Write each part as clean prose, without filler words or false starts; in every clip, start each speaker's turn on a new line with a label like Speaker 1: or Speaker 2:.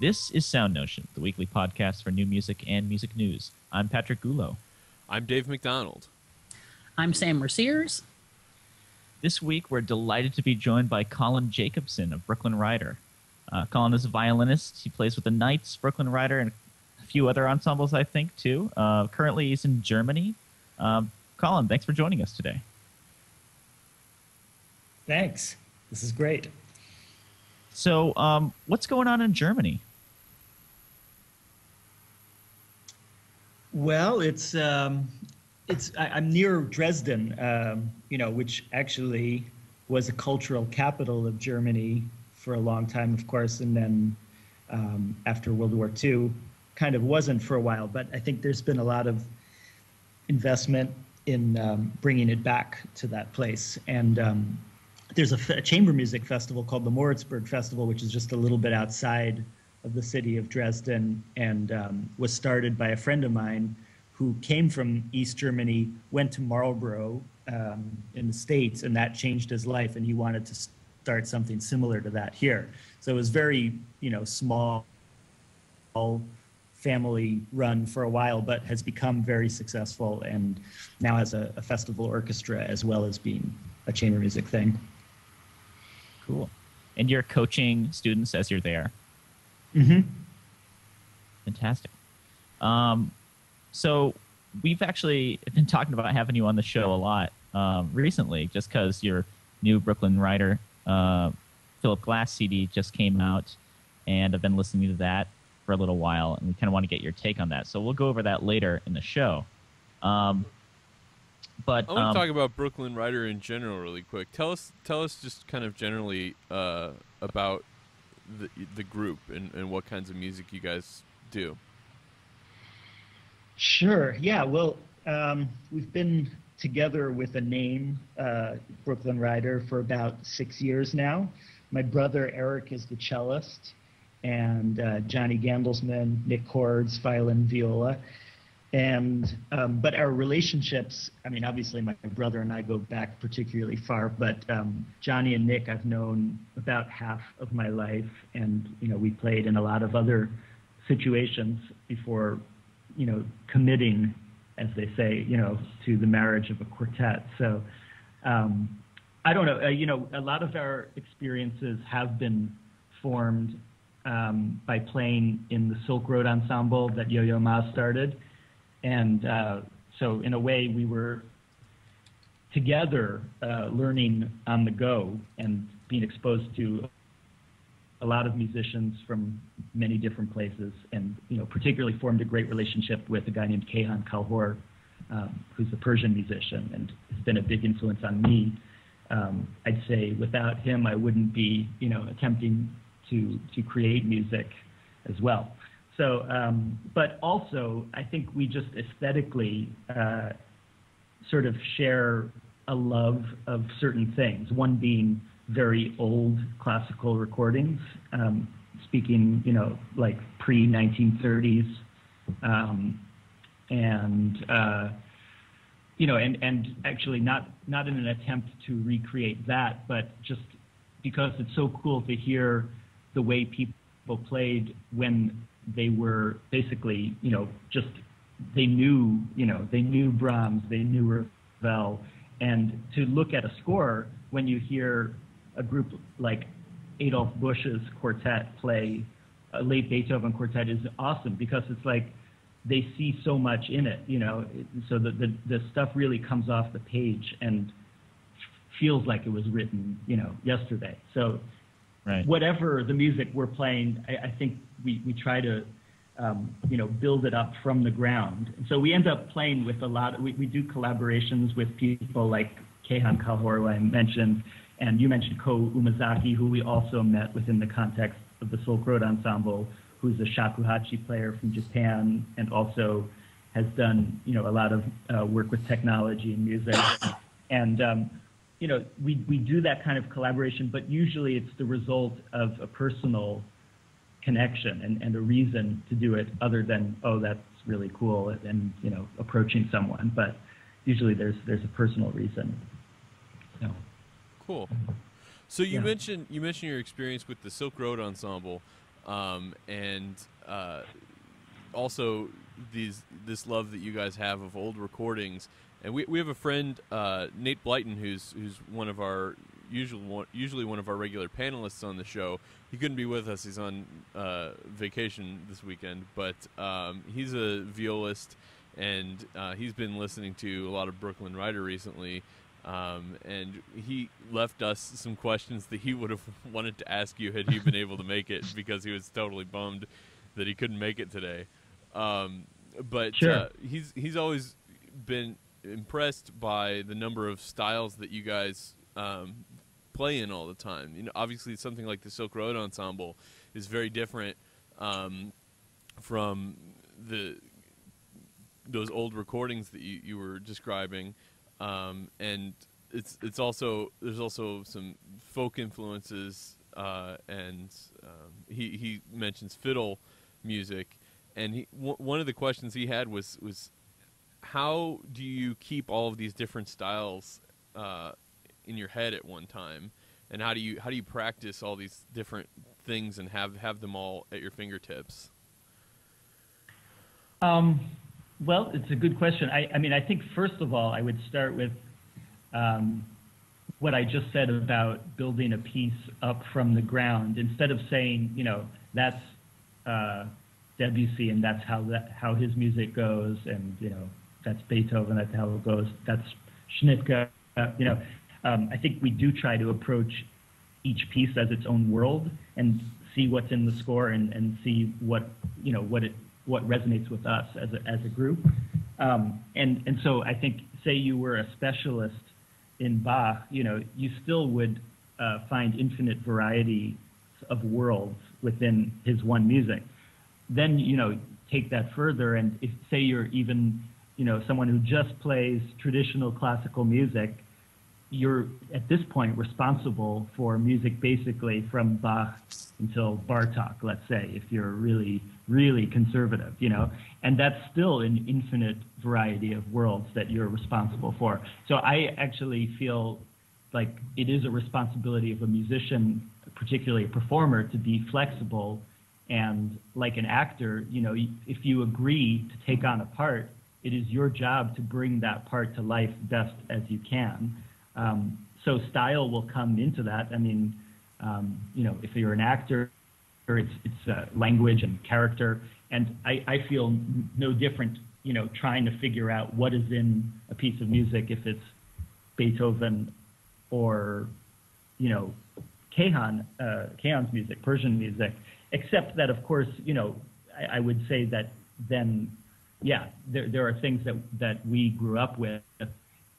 Speaker 1: This is SoundNotion, the weekly podcast for new music and music news. I'm Patrick Gulo.
Speaker 2: I'm Dave McDonald.
Speaker 3: I'm Sam Merciers.
Speaker 1: This week, we're delighted to be joined by Colin Jacobsen of Brooklyn Rider. Colin is a violinist. He plays with the Knights, Brooklyn Rider, and a few other ensembles, I think, too. Currently, he's in Germany. Colin, thanks for joining us today.
Speaker 4: Thanks. This is great.
Speaker 1: So, what's going on in Germany?
Speaker 4: Well, I'm near Dresden, which actually was a cultural capital of Germany for a long time, of course, and then after World War II, kind of wasn't for a while. But I think there's been a lot of investment in bringing it back to that place. And there's a chamber music festival called the Moritzburg Festival, which is just a little bit outside of the city of Dresden, and was started by a friend of mine who came from East Germany, went to Marlborough in the States, and that changed his life, and he wanted to start something similar to that here. So it was very, small, family run for a while, but has become very successful, and now has a festival orchestra as well as being a chamber music thing.
Speaker 1: Cool. And you're coaching students as you're there?
Speaker 4: Mm-hmm.
Speaker 1: Fantastic. So we've actually been talking about having you on the show a lot recently, just because your new Brooklyn Rider Philip Glass CD just came out, and I've been listening to that for a little while, and we kind of want to get your take on that. So we'll go over that later in the show. But
Speaker 2: I want to talk about Brooklyn Rider in general really quick. Tell us just kind of generally about the group and what kinds of music you guys do.
Speaker 4: Sure. Yeah. Well, we've been together with a name, Brooklyn Rider, for about 6 years now. My brother Eric is the cellist, and Johnny Gandelsman, Nick Cords, violin, viola. And but our relationships, I mean, obviously my brother and I go back particularly far, but Johnny and Nick I've known about half of my life, and we played in a lot of other situations before committing, as they say, to the marriage of a quartet. So I don't know, a lot of our experiences have been formed by playing in the Silk Road Ensemble that Yo-Yo Ma started. And so in a way we were together learning on the go and being exposed to a lot of musicians from many different places, and particularly formed a great relationship with a guy named Kayhan Kalhor, who's a Persian musician and has been a big influence on me. I'd say without him I wouldn't be attempting to create music as well. So, but also, I think we just aesthetically sort of share a love of certain things. One being very old classical recordings, speaking, like pre-1930s, and actually not in an attempt to recreate that, but just because it's so cool to hear the way people played when they were basically, they knew Brahms, they knew Ravel, and to look at a score when you hear a group like Adolf Busch's quartet play a late Beethoven quartet is awesome, because it's like they see so much in it, so the stuff really comes off the page and feels like it was written, yesterday. So
Speaker 1: right.
Speaker 4: Whatever the music we're playing, I think we try to, build it up from the ground. And so we end up playing with a lot. We do collaborations with people like Kayhan Kalhor, who I mentioned, and you mentioned Ko Umezaki, who we also met within the context of the Silk Road Ensemble, who's a shakuhachi player from Japan, and also has done, a lot of work with technology and music. And we do that kind of collaboration, but usually it's the result of a personal connection and a reason to do it, other than, oh, that's really cool, and approaching someone. But usually there's a personal reason. So.
Speaker 2: Cool. So you mentioned your experience with the Silk Road Ensemble. and also this love that you guys have of old recordings. And we have a friend, Nate Blyton, who's one of our usually one of our regular panelists on the show. He couldn't be with us; he's on vacation this weekend. But he's a violist, and he's been listening to a lot of Brooklyn Rider recently. And he left us some questions that he would have wanted to ask you had he been able to make it, because he was totally bummed that he couldn't make it today. But
Speaker 4: Sure.
Speaker 2: He's always been impressed by the number of styles that you guys play in all the time. You know, obviously something like the Silk Road Ensemble is very different from those old recordings that you were describing, and there's also some folk influences, and he mentions fiddle music, and one of the questions he had was how do you keep all of these different styles in your head at one time, and how do you practice all these different things and have them all at your fingertips?
Speaker 4: Well, it's a good question. I mean, I think first of all, I would start with what I just said about building a piece up from the ground. Instead of saying, you know, that's Debussy and that's how his music goes, and you know, that's Beethoven, that's how it goes, that's Schnittke. You know, I think we do try to approach each piece as its own world and see what's in the score and see what resonates with us as a group. And so I think, say you were a specialist in Bach, you know, you still would find infinite variety of worlds within his one music. Then, you know, take that further, and if, say you're even, you know, someone who just plays traditional classical music, you're at this point responsible for music basically from Bach until Bartok, let's say, if you're really, really conservative, you know, and that's still an infinite variety of worlds that you're responsible for. So I actually feel like it is a responsibility of a musician, particularly a performer, to be flexible. And like an actor, you know, if you agree to take on a part, it is your job to bring that part to life best as you can. So style will come into that. I mean, you know, if you're an actor, it's language and character. And I feel no different, you know, trying to figure out what is in a piece of music, if it's Beethoven or, you know, Kahan's music, Persian music, except that, of course, you know, I would say that then, yeah, there are things that we grew up with,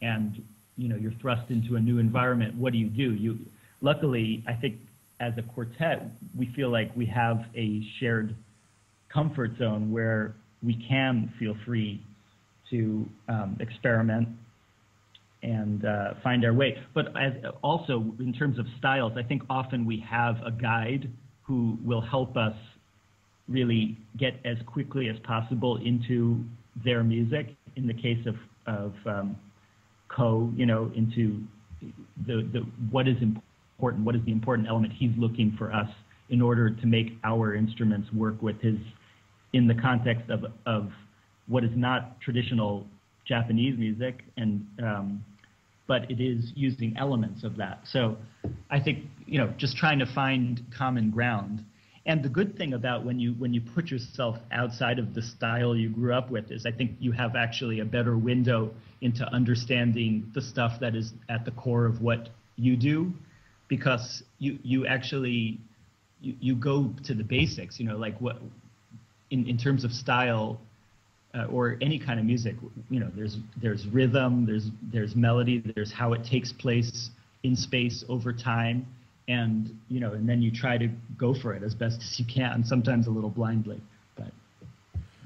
Speaker 4: and you know, you're thrust into a new environment. What do? Luckily, I think as a quartet, we feel like we have a shared comfort zone where we can feel free to experiment and find our way. But also, in terms of styles, I think often we have a guide who will help us really get as quickly as possible into their music. In the case of you know, into the what is important, what is the important element he's looking for us in order to make our instruments work with his, in the context of what is not traditional Japanese music, and but it is using elements of that. So I think, you know, just trying to find common ground. And the good thing about when you put yourself outside of the style you grew up with is I think you have actually a better window into understanding the stuff that is at the core of what you do, because you actually go to the basics, you know, like what in terms of style or any kind of music, you know, there's rhythm, there's melody, there's how it takes place in space over time. And, you know, and then you try to go for it as best as you can, sometimes a little blindly, but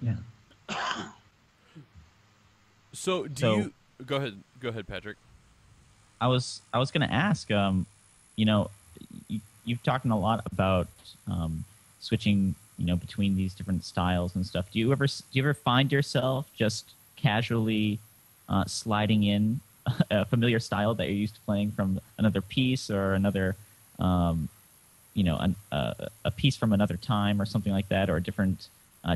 Speaker 4: yeah.
Speaker 2: So you go ahead, Patrick.
Speaker 1: I was going to ask, you know, you've talked a lot about switching, you know, between these different styles and stuff. Do you ever find yourself just casually sliding in a familiar style that you're used to playing from another piece or another a piece from another time or something like that, or a different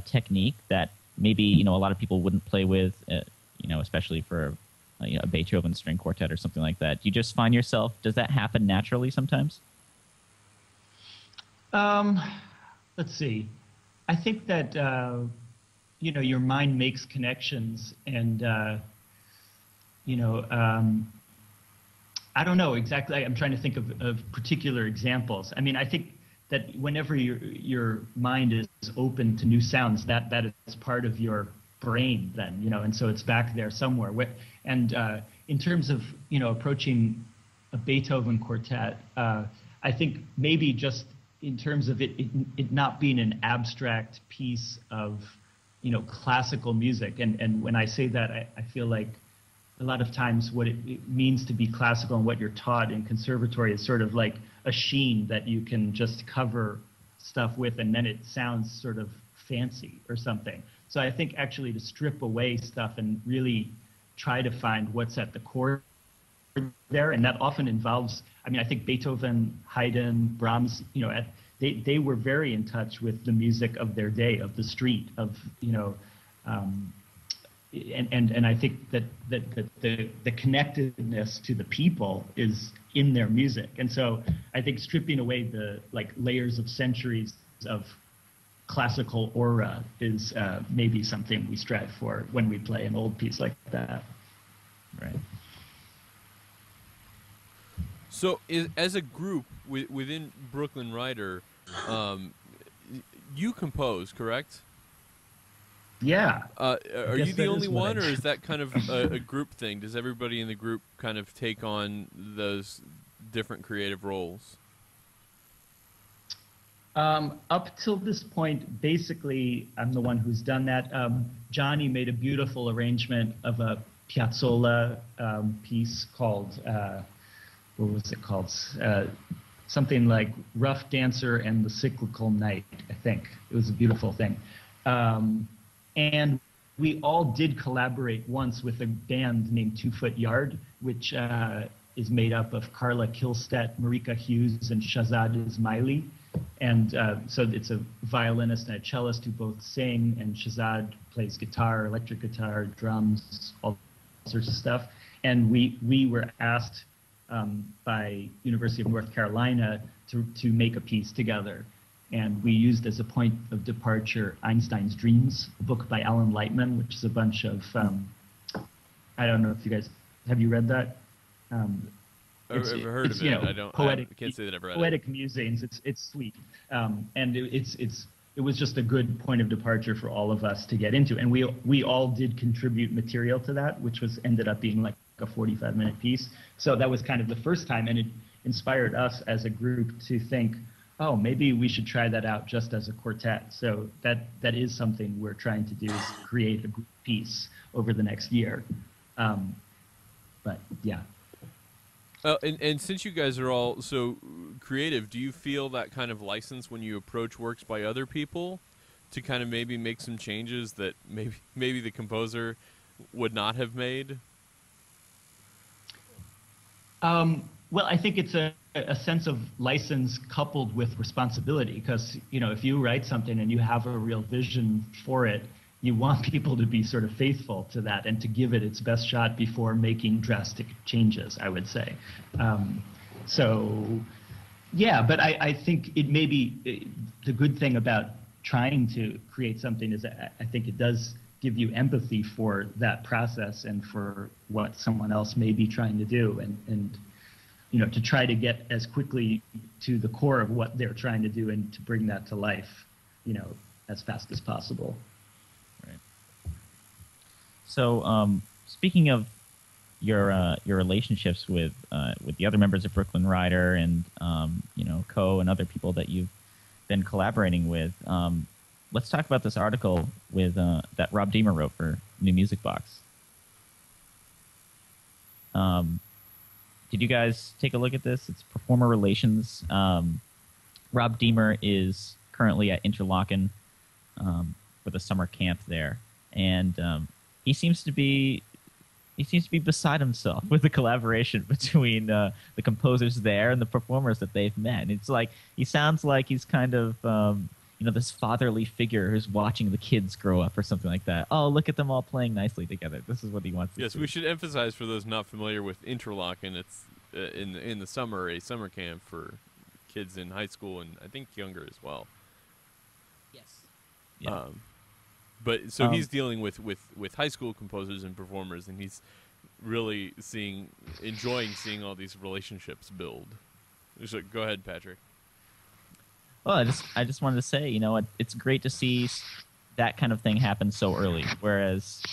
Speaker 1: technique that maybe a lot of people wouldn't play with, especially for a Beethoven string quartet or something like that? Do you just find yourself? Does that happen naturally sometimes?
Speaker 4: Let's see. I think that your mind makes connections, and I don't know exactly. I'm trying to think of particular examples. I mean, I think that whenever your mind is open to new sounds, that is part of your brain then, and so it's back there somewhere. And in terms of, approaching a Beethoven quartet, I think maybe just in terms of it not being an abstract piece of, classical music. And when I say that, I feel like a lot of times what it means to be classical and what you're taught in conservatory is sort of like a sheen that you can just cover stuff with, and then it sounds sort of fancy or something. So I think actually to strip away stuff and really try to find what's at the core there, and that often involves, I think Beethoven, Haydn, Brahms, they were very in touch with the music of their day, of the street, of, and I think that the connectedness to the people is in their music. And so I think stripping away the layers of centuries of classical aura is maybe something we strive for when we play an old piece like that.
Speaker 1: Right.
Speaker 2: So as a group within Brooklyn Rider, you compose, correct?
Speaker 4: Yeah.
Speaker 2: Are you the only one, or is that kind of a group thing? Does everybody in the group kind of take on those different creative roles?
Speaker 4: Up till this point, basically, I'm the one who's done that. Johnny made a beautiful arrangement of a Piazzolla piece called, what was it called? Something like Rough Dancer and the Cyclical Night, I think. It was a beautiful thing. And we all did collaborate once with a band named 2 Foot Yard, which is made up of Carla Kilstedt, Marika Hughes, and Shazad Ismaili. And so it's a violinist and a cellist who both sing, and Shazad plays guitar, electric guitar, drums, all sorts of stuff. And we were asked by University of North Carolina to make a piece together. And we used as a point of departure Einstein's Dreams, a book by Alan Lightman, which is a bunch of, I don't know if you guys, have you read that?
Speaker 2: I've heard of it. I can't say that I've read
Speaker 4: poetic musings. It's sweet, and it was just a good point of departure for all of us to get into, and we all did contribute material to that, which ended up being like a 45-minute piece. So that was kind of the first time, and it inspired us as a group to think, oh, maybe we should try that out just as a quartet. So that is something we're trying to do, is create a group piece over the next year. But yeah.
Speaker 2: And since you guys are all so creative, do you feel that kind of license when you approach works by other people to kind of maybe make some changes that maybe the composer would not have made?
Speaker 4: Well, I think it's a sense of license coupled with responsibility, because, if you write something and you have a real vision for it, you want people to be sort of faithful to that and to give it its best shot before making drastic changes, I would say. So, yeah, but I think it may be the good thing about trying to create something is that I think it does give you empathy for that process and for what someone else may be trying to do, and to try to get as quickly to the core of what they're trying to do and to bring that to life, as fast as possible.
Speaker 1: Right. So, speaking of your relationships with the other members of Brooklyn Rider and Co and other people that you've been collaborating with, let's talk about this article with that Rob Deemer wrote for New Music Box. Did you guys take a look at this? It's performer relations. Rob Deemer is currently at Interlochen for the summer camp there, and he seems to be, he seems to be beside himself with the collaboration between the composers there and the performers that they've met. It's like he sounds like he's kind of this fatherly figure who's watching the kids grow up or something like that. Oh, look at them all playing nicely together. This is what he wants to see.
Speaker 2: Yes, we should emphasize for those not familiar with Interlochen, it's in the summer, a summer camp for kids in high school and I think younger as well.
Speaker 3: Yes.
Speaker 1: Yeah.
Speaker 2: But so he's dealing with high school composers and performers, and he's really enjoying seeing all these relationships build. So go ahead, Patrick.
Speaker 1: Well, I just wanted to say, it's great to see that kind of thing happen so early. Whereas,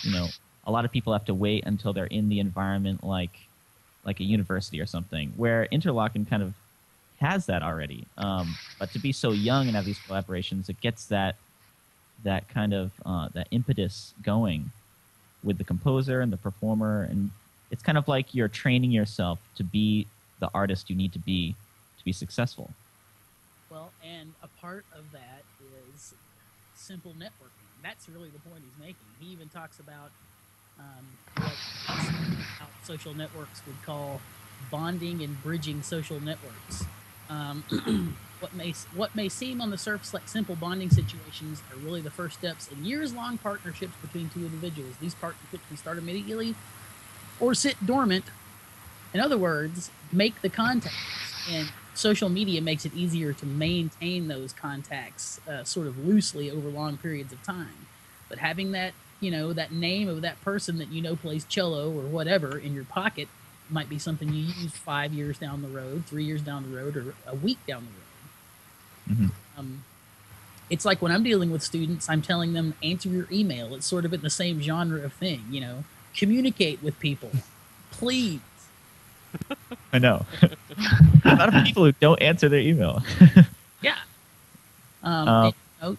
Speaker 1: a lot of people have to wait until they're in the environment like a university or something, where Interlochen kind of has that already. But to be so young and have these collaborations, it gets that kind of that impetus going with the composer and the performer, and it's kind of like you're training yourself to be the artist you need to be successful.
Speaker 3: Well, and a part of that is simple networking. That's really the point he's making. He even talks about what how social networks would call bonding and bridging social networks. What may seem on the surface like simple bonding situations are really the first steps in years-long partnerships between two individuals. These partnerships can start immediately or sit dormant. In other words, make the contacts. And social media makes it easier to maintain those contacts sort of loosely over long periods of time. But having that, that name of that person that plays cello or whatever in your pocket might be something you use 5 years down the road, 3 years down the road, or a week down the road.
Speaker 1: Mm-hmm.
Speaker 3: It's like when I'm dealing with students, I'm telling them, answer your email. It's sort of in the same genre of thing, communicate with people, please.
Speaker 1: I know. A lot of people who don't answer their email.
Speaker 3: Yeah.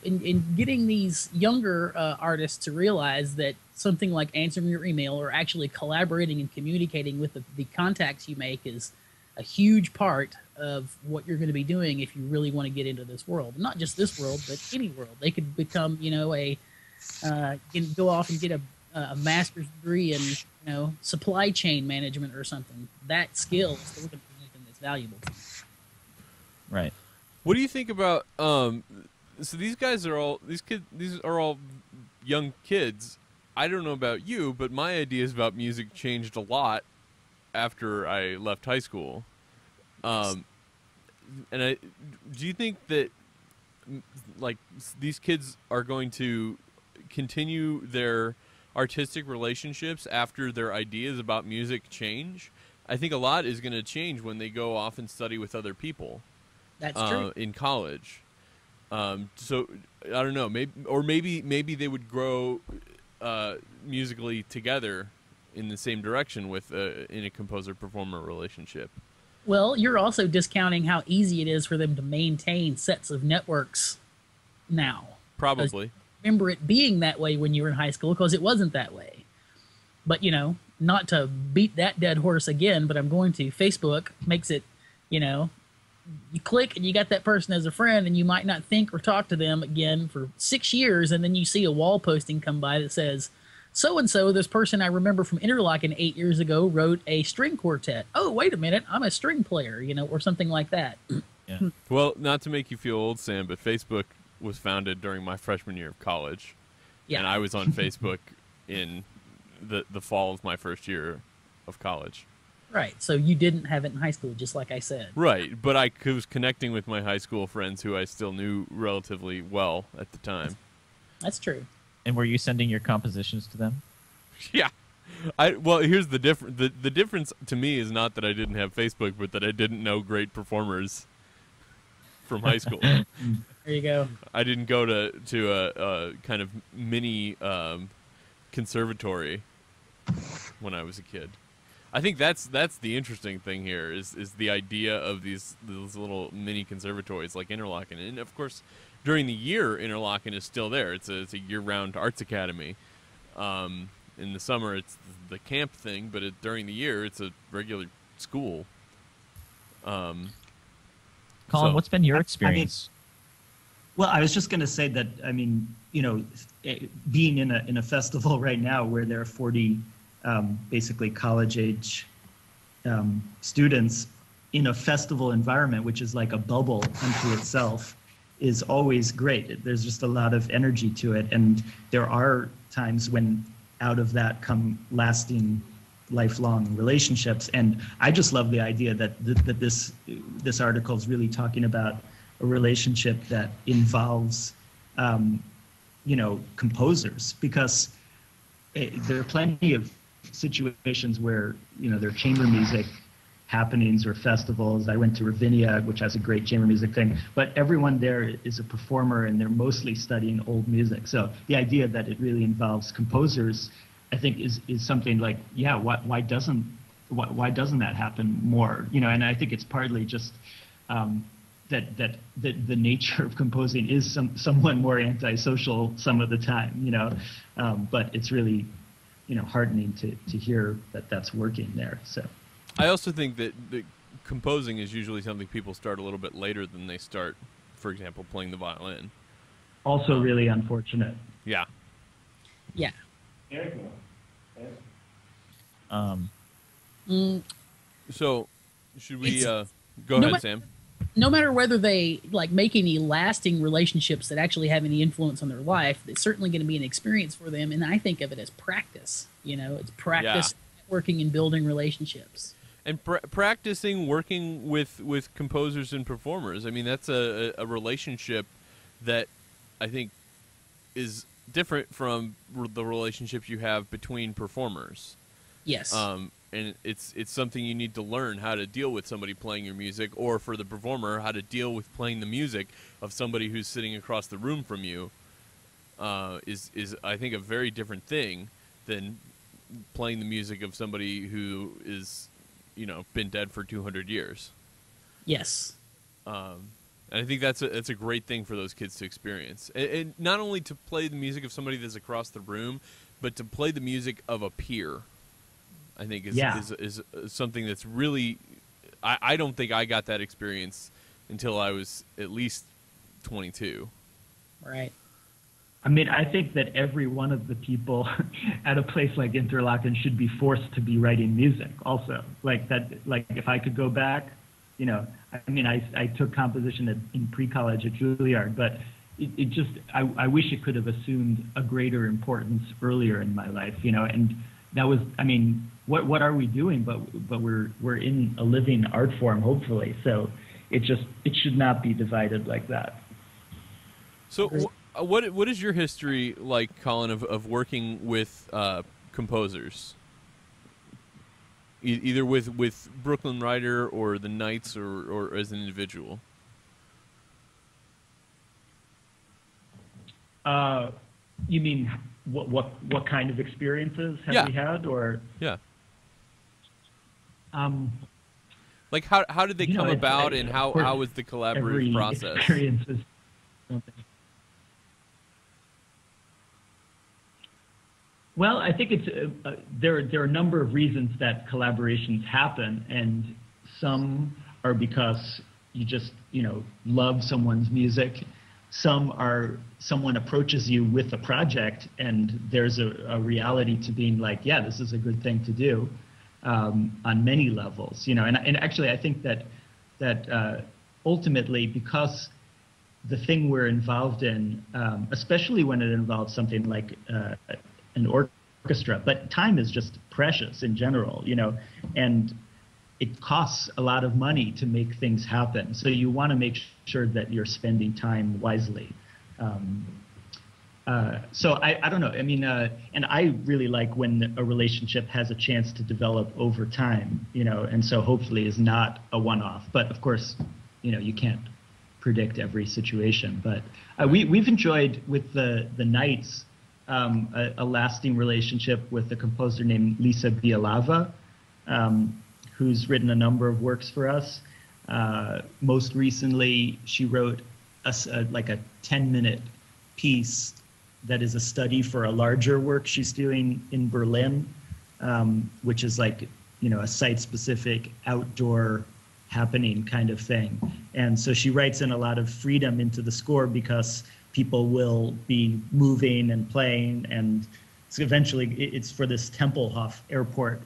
Speaker 3: In getting these younger artists to realize that something like answering your email or actually collaborating and communicating with the contacts you make is a huge part of what you're going to be doing if you really want to get into this world. Not just this world, but any world. They could become, go off and get a master's degree in, supply chain management or something. That skill is still going to be something that's valuable to you.
Speaker 1: Right.
Speaker 2: What do you think about? So these are all young kids. I don't know about you, but my ideas about music changed a lot after I left high school. Do you think that these kids are going to continue their artistic relationships after their ideas about music change? I think a lot is going to change when they go off and study with other people.
Speaker 3: That's true.
Speaker 2: In college. So I don't know, maybe they would grow musically together in the same direction with in a composer-performer relationship.
Speaker 3: Well, you're also discounting how easy it is for them to maintain sets of networks now.
Speaker 2: Probably.
Speaker 3: Remember it being that way when you were in high school, because it wasn't that way. But, not to beat that dead horse again, but I'm going to. Facebook makes it, you click and you got that person as a friend, and you might not think or talk to them again for 6 years, and then you see a wall posting come by that says, so-and-so, this person I remember from Interlochen 8 years ago, wrote a string quartet. Oh, wait a minute, I'm a string player, or something like that.
Speaker 1: Yeah.
Speaker 2: Well, not to make you feel old, Sam, but Facebook was founded during my freshman year of college.
Speaker 3: Yeah.
Speaker 2: And I was on Facebook in the fall of my first year of college.
Speaker 3: Right, so you didn't have it in high school, just like I said.
Speaker 2: Right, but I was connecting with my high school friends who I still knew relatively well at the time.
Speaker 3: That's true.
Speaker 1: And were you sending your compositions to them?
Speaker 2: Yeah. Well, here's the difference. The difference to me is not that I didn't have Facebook, but that I didn't know great performers from high school.
Speaker 3: There you go.
Speaker 2: I didn't go to a kind of mini conservatory when I was a kid. I think that's the interesting thing here is the idea of these little mini conservatories like Interlochen, and of course during the year Interlochen is still there. It's a year-round arts academy. In the summer it's the camp thing, but during the year it's a regular school.
Speaker 1: Colin, what's been your experience?
Speaker 5: Well, I was just going to say that being in a festival right now where there are 40 basically college-age students in a festival environment, which is like a bubble unto itself, is always great. There's just a lot of energy to it, and there are times when out of that come lasting, lifelong relationships. And I just love the idea that this article is really talking about a relationship that involves, composers, because there are plenty of situations where there are chamber music happenings or festivals. I went to Ravinia, which has a great chamber music thing, but everyone there is a performer and they're mostly studying old music. So the idea that it really involves composers, I think is something like, yeah, why doesn't that happen more? And I think it's partly just that the nature of composing is somewhat more antisocial some of the time, but it's really heartening to hear that that's working there. So
Speaker 2: I also think that composing is usually something people start a little bit later than they start, for example, playing the violin.
Speaker 4: Also really unfortunate.
Speaker 2: Yeah.
Speaker 3: Yeah.
Speaker 2: So should we go ahead, Sam?
Speaker 3: No matter whether they make any lasting relationships that actually have any influence on their life, it's certainly going to be an experience for them. And I think of it as practice. It's practice, working and building relationships.
Speaker 2: And practicing working with composers and performers. I mean, that's a relationship that I think is different from the relationships you have between performers.
Speaker 3: Yes.
Speaker 2: And it's something you need to learn, how to deal with somebody playing your music, or for the performer, how to deal with playing the music of somebody who's sitting across the room from you. Is I think a very different thing than playing the music of somebody who is been dead for 200 years.
Speaker 3: Yes.
Speaker 2: And I think that's a great thing for those kids to experience. And not only to play the music of somebody that's across the room, but to play the music of a peer, I think is something that's really, I don't think I got that experience until I was at least 22.
Speaker 3: Right.
Speaker 4: I mean, I think that every one of the people at a place like Interlaken should be forced to be writing music also. If I could go back, I took composition in pre-college at Juilliard, but it just, I wish it could have assumed a greater importance earlier in my life, and that was, what are we doing? But we're in a living art form, hopefully. So it should not be divided like that.
Speaker 2: So what is your history like, Colin, of working with composers? Either with Brooklyn Rider or the Knights or as an individual?
Speaker 4: You mean what kind of experiences have we had, or?
Speaker 2: Yeah. How did they come about, and how was the collaborative process?
Speaker 4: Experiences. Well, I think it's there are a number of reasons that collaborations happen, and some are because you just love someone's music. Some are someone approaches you with a project, and there's a reality to being like, yeah, this is a good thing to do on many levels, And actually, I think that ultimately, because the thing we're involved in, especially when it involves something like an orchestra, but time is just precious in general, and it costs a lot of money to make things happen. So you want to make sure that you're spending time wisely. So I don't know. And I really like when a relationship has a chance to develop over time, and so hopefully is not a one-off. But of course, you can't predict every situation. But we've enjoyed with the Knights a lasting relationship with a composer named Lisa Bialava, who's written a number of works for us. Most recently, she wrote a 10-minute piece that is a study for a larger work she's doing in Berlin, which is a site-specific outdoor happening kind of thing. And so she writes in a lot of freedom into the score because people will be moving and playing, and
Speaker 5: So eventually, it's for this Tempelhof Airport,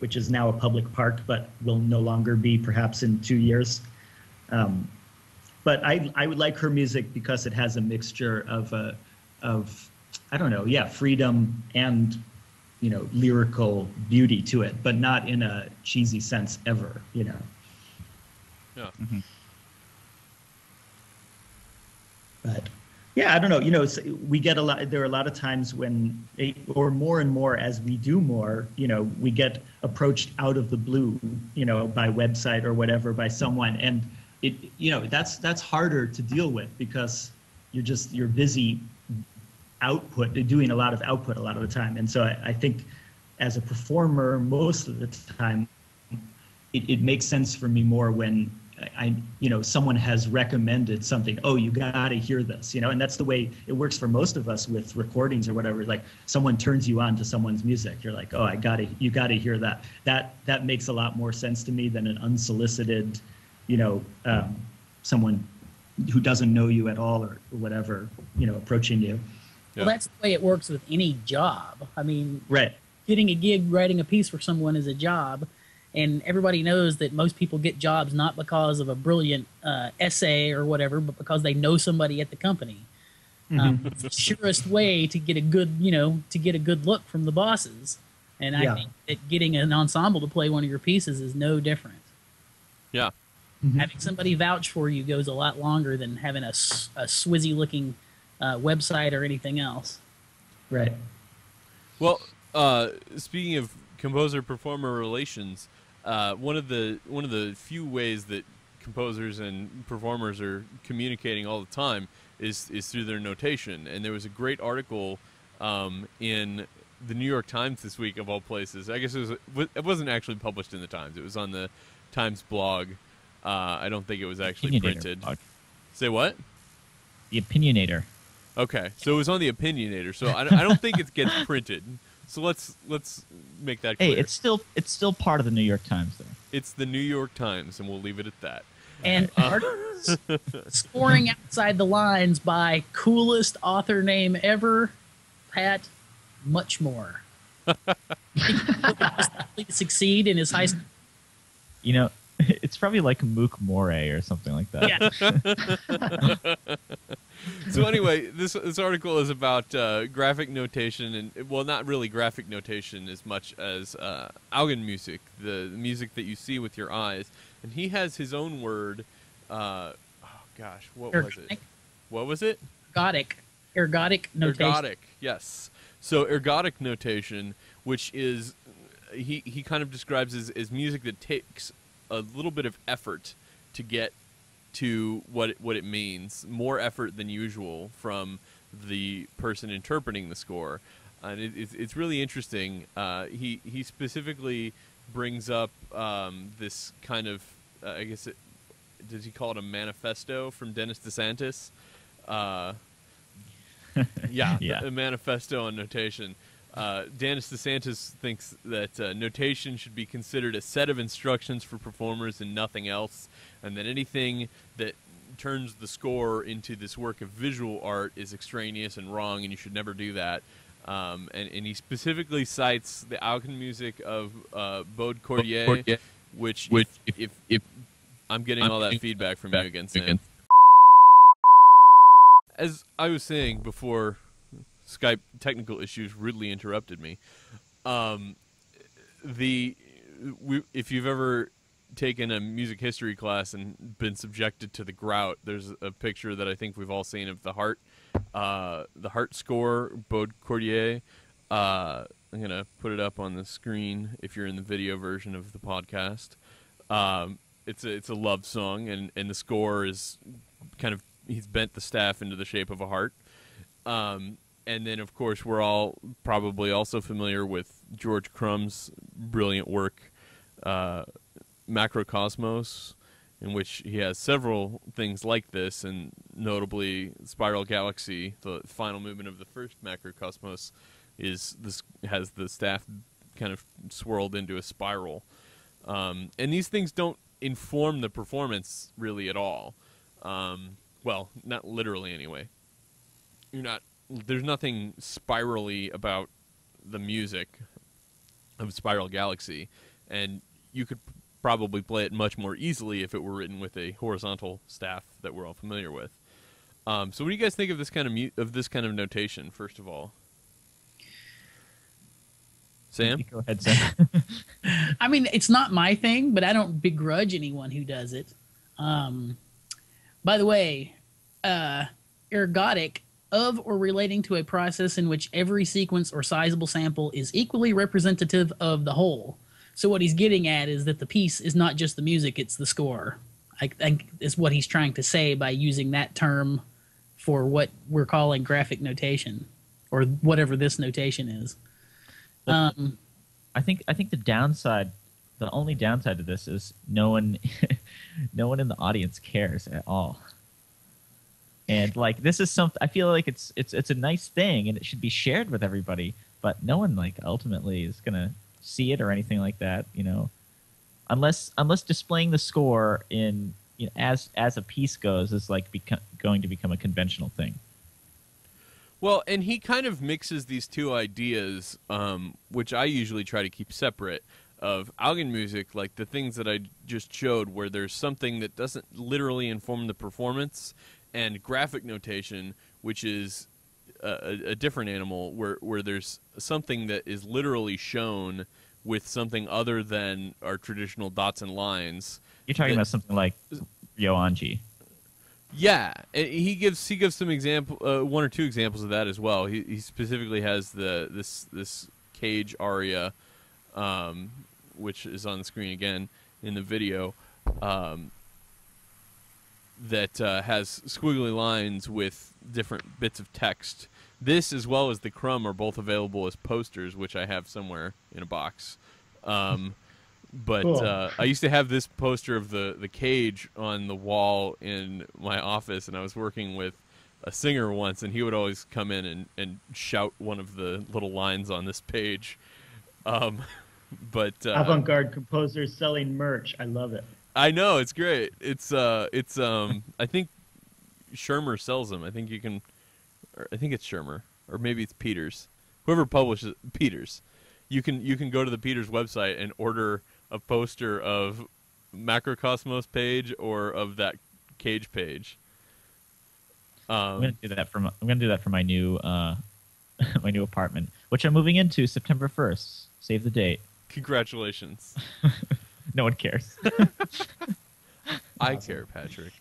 Speaker 5: which is now a public park, but will no longer be perhaps in 2 years. But I would like her music because it has a mixture of I don't know, yeah, freedom and, you know, lyrical beauty to it, but not in a cheesy sense ever, you know.
Speaker 2: Yeah.
Speaker 1: Mm-hmm.
Speaker 5: But yeah, I don't know, you know, we get a lot, there are a lot of times when, or more and more as we do more, you know, we get approached out of the blue, you know, by website or whatever, by someone. And it, you know, that's harder to deal with because you're busy doing a lot of output a lot of the time. And so I think as a performer, most of the time, it makes sense for me more when you know, someone has recommended something. Oh, you got to hear this, you know, and that's the way it works for most of us with recordings or whatever. Like someone turns you on to someone's music. You're like, oh, you got to hear that. That makes a lot more sense to me than an unsolicited, you know, someone who doesn't know you at all or whatever, you know, approaching you.
Speaker 3: Well, that's the way it works with any job. I mean,
Speaker 5: right.
Speaker 3: Getting a gig, writing a piece for someone is a job. And everybody knows that most people get jobs not because of a brilliant essay or whatever, but because they know somebody at the company. It's the surest way to get a good, you know, to get a good look from the bosses. And I think that getting an ensemble to play one of your pieces is no different.
Speaker 2: Yeah.
Speaker 3: Having somebody vouch for you goes a lot longer than having a swizzy-looking website or anything else.
Speaker 5: Right.
Speaker 2: Well, speaking of composer-performer relations, one of the few ways that composers and performers are communicating all the time is through their notation. And there was a great article in the New York Times this week, of all places. I guess it wasn't actually published in the Times. It was on the Times blog. I don't think it was actually printed.
Speaker 1: Blog.
Speaker 2: Say what?
Speaker 1: The Opinionator.
Speaker 2: Okay, so it was on the Opinionator. So I don't think it gets printed. So let's make that clear.
Speaker 1: Hey, it's still part of the New York Times, though.
Speaker 2: It's the New York Times, and we'll leave it at that.
Speaker 3: And artists scoring outside the lines by coolest author name ever, Pat Muchmore. Succeed in his high school.
Speaker 1: You know, it's probably like Mook Moray or something like that.
Speaker 3: Yeah.
Speaker 2: So anyway, this article is about graphic notation, and well, not really graphic notation as much as Augenmusik, the music that you see with your eyes. And he has his own word. Oh gosh, what was it? What was it?
Speaker 3: Ergodic notation.
Speaker 2: Ergodic, yes. So ergodic notation, which is he kind of describes as music that takes a little bit of effort to get to what it means, more effort than usual from the person interpreting the score, and it's really interesting. He specifically brings up this kind of I guess does he call it a manifesto from Dennis DeSantis? Yeah, a manifesto on notation. Dennis DeSantis thinks that notation should be considered a set of instructions for performers and nothing else, and that anything that turns the score into this work of visual art is extraneous and wrong, and you should never do that. And he specifically cites the Augenmusik of Bode Cordier, which if I'm getting all that feedback from you again, Sam. As I was saying before, Skype technical issues rudely interrupted me. If you've ever taken a music history class and been subjected to the grout, there's a picture that I think we've all seen of the Heart score, Bode Cordier. I'm gonna put it up on the screen if you're in the video version of the podcast. It's a love song, and the score is kind of, he's bent the staff into the shape of a heart. And then, of course, we're all probably also familiar with George Crumb's brilliant work, Macrocosmos, in which he has several things like this, and notably Spiral Galaxy, the final movement of the first Macrocosmos, has the staff kind of swirled into a spiral. And these things don't inform the performance really at all. Well, not literally anyway. You're not there's nothing spirally about the music of Spiral Galaxy, and you could probably play it much more easily if it were written with a horizontal staff that we're all familiar with. So what do you guys think of this kind of notation? First of all, Sam,
Speaker 1: go ahead, Sam.
Speaker 3: I mean, it's not my thing, but I don't begrudge anyone who does it. By the way, ergodic, of or relating to a process in which every sequence or sizable sample is equally representative of the whole. So what he's getting at is that the piece is not just the music, it's the score. I think is what he's trying to say by using that term for what we're calling graphic notation, or whatever this notation is.
Speaker 1: I think the only downside to this is no one in the audience cares at all. And like, this is something, I feel like it's a nice thing and it should be shared with everybody, but no one like ultimately is gonna see it or anything like that, unless displaying the score in, as a piece goes, is like going to become a conventional thing.
Speaker 2: Well, and he kind of mixes these two ideas, which I usually try to keep separate, of Algen music, like the things that I just showed, where there's something that doesn't literally inform the performance, and graphic notation, which is a different animal, where there's something that is literally shown with something other than our traditional dots and lines.
Speaker 1: You're talking about something like Yoanji.
Speaker 2: Yeah, he gives some one or two examples of that as well. He specifically has this cage aria, which is on the screen again in the video, that has squiggly lines with different bits of text. This, as well as the crumb, are both available as posters, which I have somewhere in a box. But cool. I used to have this poster of the cage on the wall in my office, and I was working with a singer once, and he would always come in and shout one of the little lines on this page. But
Speaker 4: avant-garde composers selling merch. I love it.
Speaker 2: I know, it's great. It's I think Schirmer sells them. I think it's Schirmer, or maybe it's Peters. Whoever publishes Peters. You can go to the Peters website and order a poster of Macrocosmos page or of that cage page.
Speaker 1: I'm gonna do that for my new my new apartment, which I'm moving into September 1st. Save the date.
Speaker 2: Congratulations.
Speaker 1: No one cares.
Speaker 2: I care, Patrick.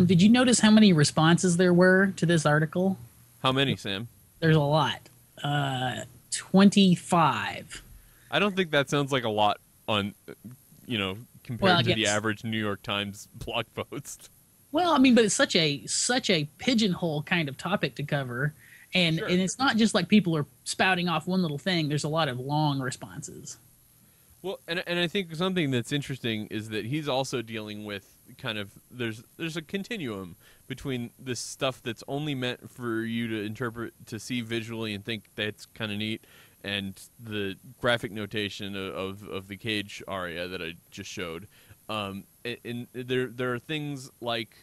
Speaker 3: Did you notice how many responses there were to this article?
Speaker 2: How many, Sam?
Speaker 3: There's a lot. 25.
Speaker 2: I don't think that sounds like a lot on, compared to the average New York Times blog post.
Speaker 3: Well, I mean, but it's such a pigeonhole kind of topic to cover, and
Speaker 2: Sure.
Speaker 3: And it's not just like people are spouting off one little thing. There's a lot of long responses.
Speaker 2: Well, and I think something that's interesting is that he's also dealing with kind of there's a continuum between this stuff that's only meant for you to interpret, to see visually and think that's kind of neat, and the graphic notation of the cage aria that I just showed. And there are things like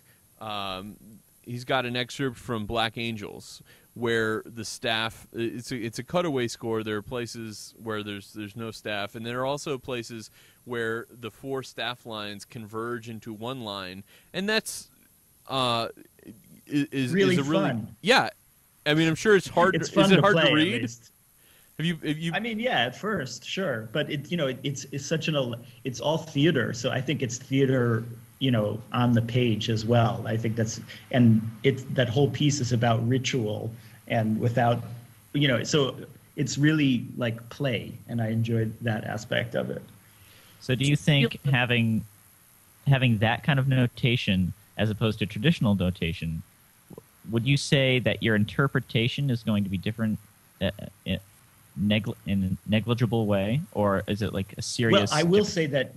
Speaker 2: he's got an excerpt from Black Angels where the staff, it's a cutaway score. There are places where there's no staff, and there are also places where the four staff lines converge into one line, and that's is
Speaker 4: really
Speaker 2: is a really
Speaker 4: fun.
Speaker 2: Yeah, I mean, I'm sure it's hard.
Speaker 4: It's fun
Speaker 2: is it
Speaker 4: to
Speaker 2: hard
Speaker 4: play,
Speaker 2: to read?
Speaker 4: At least.
Speaker 2: Have you?
Speaker 4: I mean, yeah, at first, sure, but it's such it's all theater, so I think it's theater, on the page as well. I think that whole piece is about ritual, and without, so it's really like play, and I enjoyed that aspect of it.
Speaker 1: So do you think having that kind of notation as opposed to traditional notation, would you say that your interpretation is going to be different in a negligible way, or is it like a serious?
Speaker 4: Well, I will say that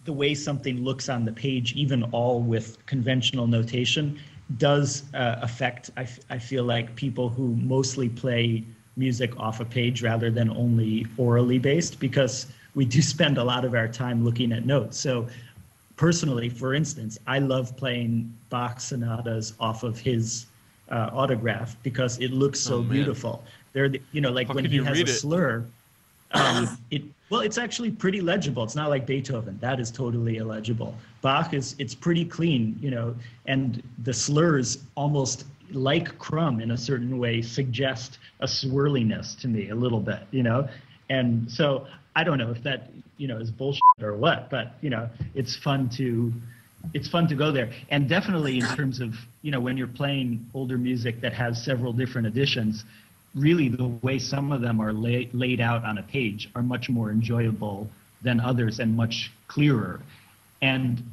Speaker 4: the way something looks on the page, even all with conventional notation, does affect, I feel like, people who mostly play music off a page rather than only orally based, because we do spend a lot of our time looking at notes. So personally, for instance, I love playing Bach sonatas off of his
Speaker 5: autograph because it looks so beautiful. They're, like
Speaker 2: How
Speaker 5: when
Speaker 2: can
Speaker 5: he
Speaker 2: you
Speaker 5: has
Speaker 2: read
Speaker 5: a
Speaker 2: it?
Speaker 5: slur, it's actually pretty legible. It's not like Beethoven. That is totally illegible. Bach it's pretty clean, and the slurs almost like Crumb in a certain way suggest a swirliness to me a little bit, and so I don't know if that, is bullshit or what, but it's fun to go there. And definitely in terms of, when you're playing older music that has several different editions, really the way some of them are laid out on a page are much more enjoyable than others and much clearer. And,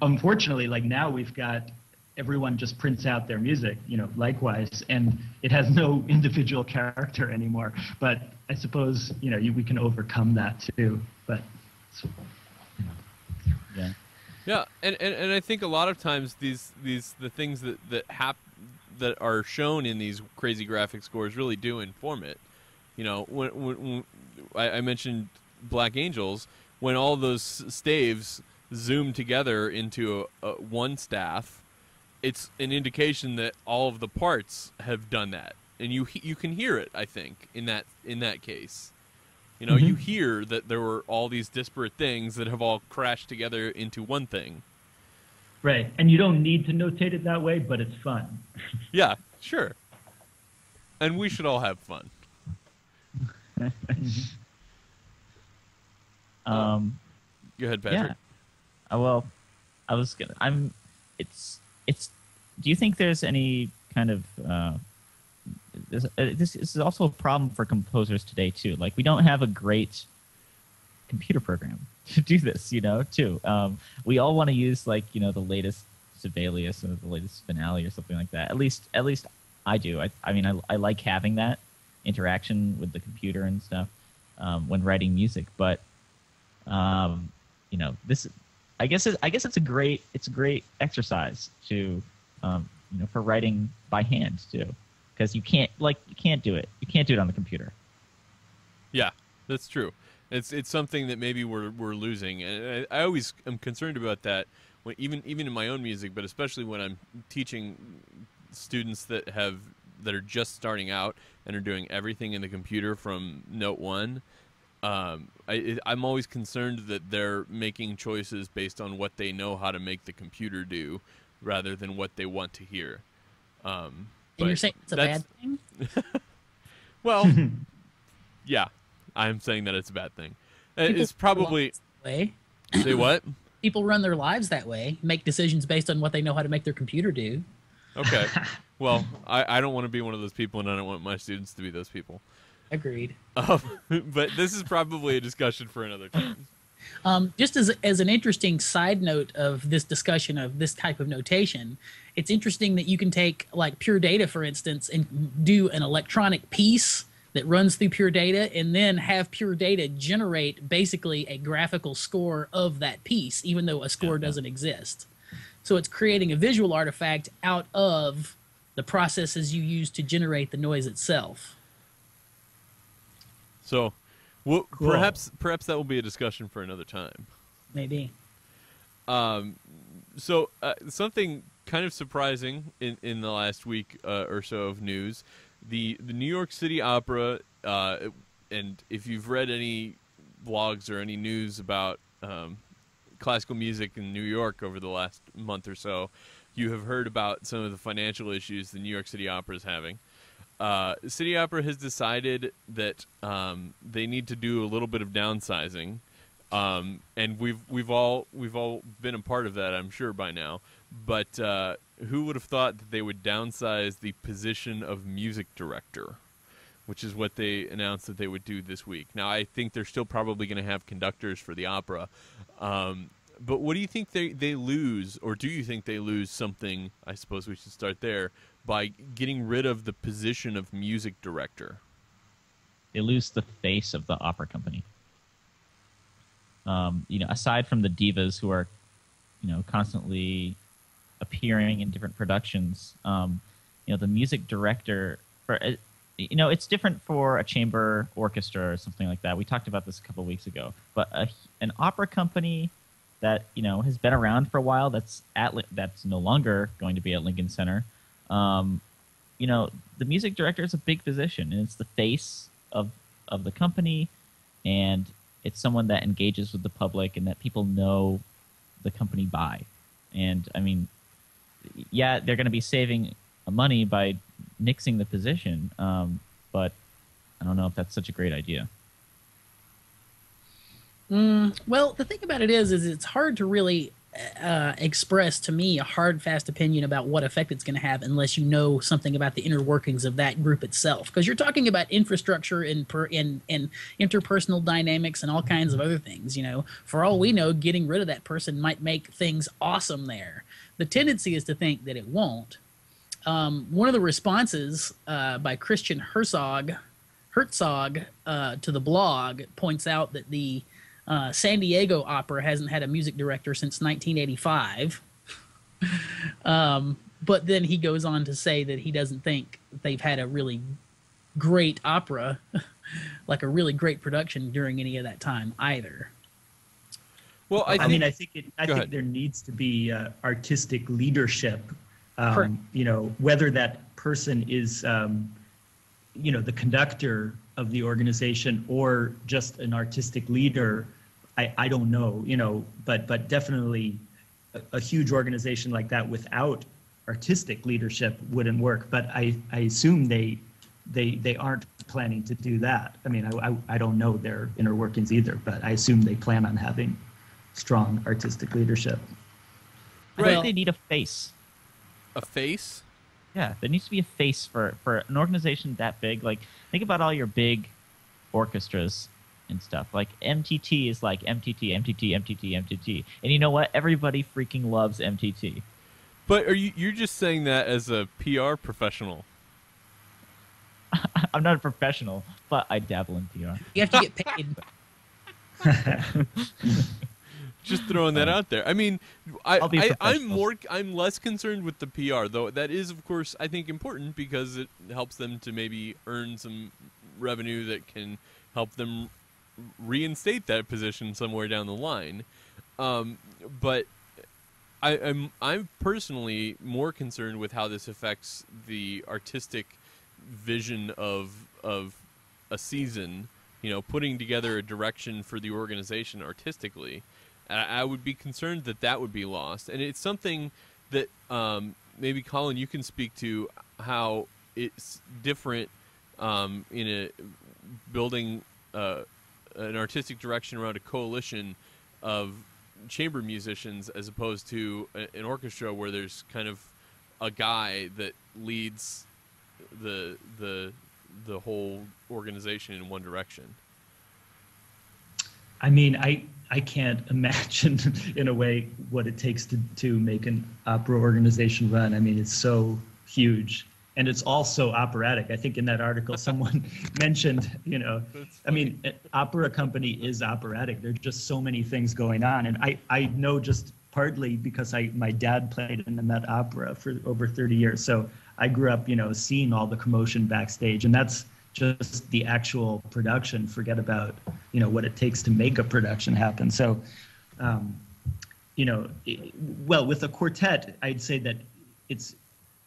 Speaker 5: unfortunately, like now we've got everyone just prints out their music, likewise, and it has no individual character anymore. But I suppose, we can overcome that too. But,
Speaker 1: Yeah.
Speaker 2: Yeah, and I think a lot of times the things that are shown in these crazy graphic scores really do inform it. When I mentioned Black Angels, when all those staves zoom together into one staff, it's an indication that all of the parts have done that, and you can hear it. I think in that case. You hear that there were all these disparate things that have all crashed together into one thing.
Speaker 5: Right, and you don't need to notate it that way, but it's fun.
Speaker 2: Yeah, sure. And we should all have fun. Go ahead, Patrick.
Speaker 1: Yeah. Well, I was gonna. It's. Do you think there's any kind of this is also a problem for composers today too. Like we don't have a great computer program to do this, too. We all want to use the latest Sibelius or the latest Finale or something like that. At least I do. I like having that interaction with the computer and stuff when writing music. But this I guess it's a great exercise to for writing by hand too. Because you can't do it. You can't do it on the computer.
Speaker 2: Yeah, that's true. It's something that maybe we're losing, and I always am concerned about that. When even in my own music, but especially when I'm teaching students that are just starting out and are doing everything in the computer from note one. I'm always concerned that they're making choices based on what they know how to make the computer do, rather than what they want to hear.
Speaker 3: And you're saying it's a bad thing?
Speaker 2: Well, yeah, I'm saying that it's a bad thing. It's probably
Speaker 3: way.
Speaker 2: Say what?
Speaker 3: People run their lives that way, make decisions based on what they know how to make their computer do.
Speaker 2: Okay. Well, I don't want to be one of those people, and I don't want my students to be those people.
Speaker 3: Agreed.
Speaker 2: But this is probably a discussion for another time.
Speaker 3: Just as an interesting side note of this discussion of this type of notation, it's interesting that you can take like Pure Data, for instance, and do an electronic piece that runs through Pure Data and then have Pure Data generate basically a graphical score of that piece, even though a score doesn't exist. So it's creating a visual artifact out of the processes you use to generate the noise itself.
Speaker 2: So
Speaker 5: Cool.
Speaker 2: perhaps that will be a discussion for another time.
Speaker 3: Maybe.
Speaker 2: So something kind of surprising in the last week or so of news, the New York City Opera, and if you've read any blogs or any news about classical music in New York over the last month or so, you have heard about some of the financial issues the New York City Opera is having. City Opera has decided that they need to do a little bit of downsizing, and we've all been a part of that, I'm sure, by now. But who would have thought that they would downsize the position of music director, which is what they announced that they would do this week. Now, I think they're still probably going to have conductors for the opera. But what do you think they lose, or do you think they lose something? I suppose we should start there, by getting rid of the position of music director.
Speaker 1: They lose the face of the opera company. Aside from the divas who are, constantly appearing in different productions, the music director, it's different for a chamber orchestra or something like that. We talked about this a couple of weeks ago. But an opera company that has been around for a while, that's no longer going to be at Lincoln Center, You know, the music director is a big position, and it's the face of the company, and it's someone that engages with the public and that people know the company by. And I mean, yeah, they're going to be saving money by nixing the position, but I don't know if that's such a great idea.
Speaker 3: Well, the thing about it is it's hard to really express to me a hard, fast opinion about what effect it's going to have unless you know something about the inner workings of that group itself. Because you're talking about infrastructure and interpersonal dynamics and all kinds of other things. You know, for all we know, getting rid of that person might make things awesome there. The tendency is to think that it won't. One of the responses by Christian Herzog to the blog points out that the San Diego Opera hasn't had a music director since 1985. But then he goes on to say that he doesn't think they've had a really great opera, like a really great production during any of that time either.
Speaker 2: Well, I
Speaker 5: think there needs to be artistic leadership.
Speaker 3: Correct.
Speaker 5: You know, whether that person is, you know, the conductor of the organization or just an artistic leader, I don't know, you know, but definitely a huge organization like that without artistic leadership wouldn't work. But I assume they aren't planning to do that. I mean, I don't know their inner workings either, but I assume they plan on having strong artistic leadership.
Speaker 1: I think they need a face.
Speaker 2: A face?
Speaker 1: Yeah, there needs to be a face for an organization that big. Like, think about all your big orchestras and stuff. Like, MTT is like MTT. And you know what? Everybody freaking loves MTT.
Speaker 2: But you're just saying that as a PR professional?
Speaker 1: I'm not a professional, but I dabble in PR.
Speaker 3: You have to get paid.
Speaker 2: Just throwing that out there. I mean, I'm less concerned with the PR, though. That is, of course, I think important because it helps them to maybe earn some revenue that can help them reinstate that position somewhere down the line. But I'm personally more concerned with how this affects the artistic vision of a season. You know, putting together a direction for the organization artistically. I would be concerned that would be lost. And it's something that maybe, Colin, you can speak to how it's different in a building an artistic direction around a coalition of chamber musicians as opposed to an orchestra where there's kind of a guy that leads the whole organization in one direction.
Speaker 5: I mean, I can't imagine in a way what it takes to make an opera organization run. I mean, it's so huge and it's also operatic. I think in that article someone mentioned, you know, I mean, an opera company is operatic. There are just so many things going on. And I know just partly because my dad played in the Met Opera for over 30 years. So I grew up, you know, seeing all the commotion backstage, and that's just the actual production. Forget about, you know, what it takes to make a production happen. So, you know, well, with a quartet, I'd say that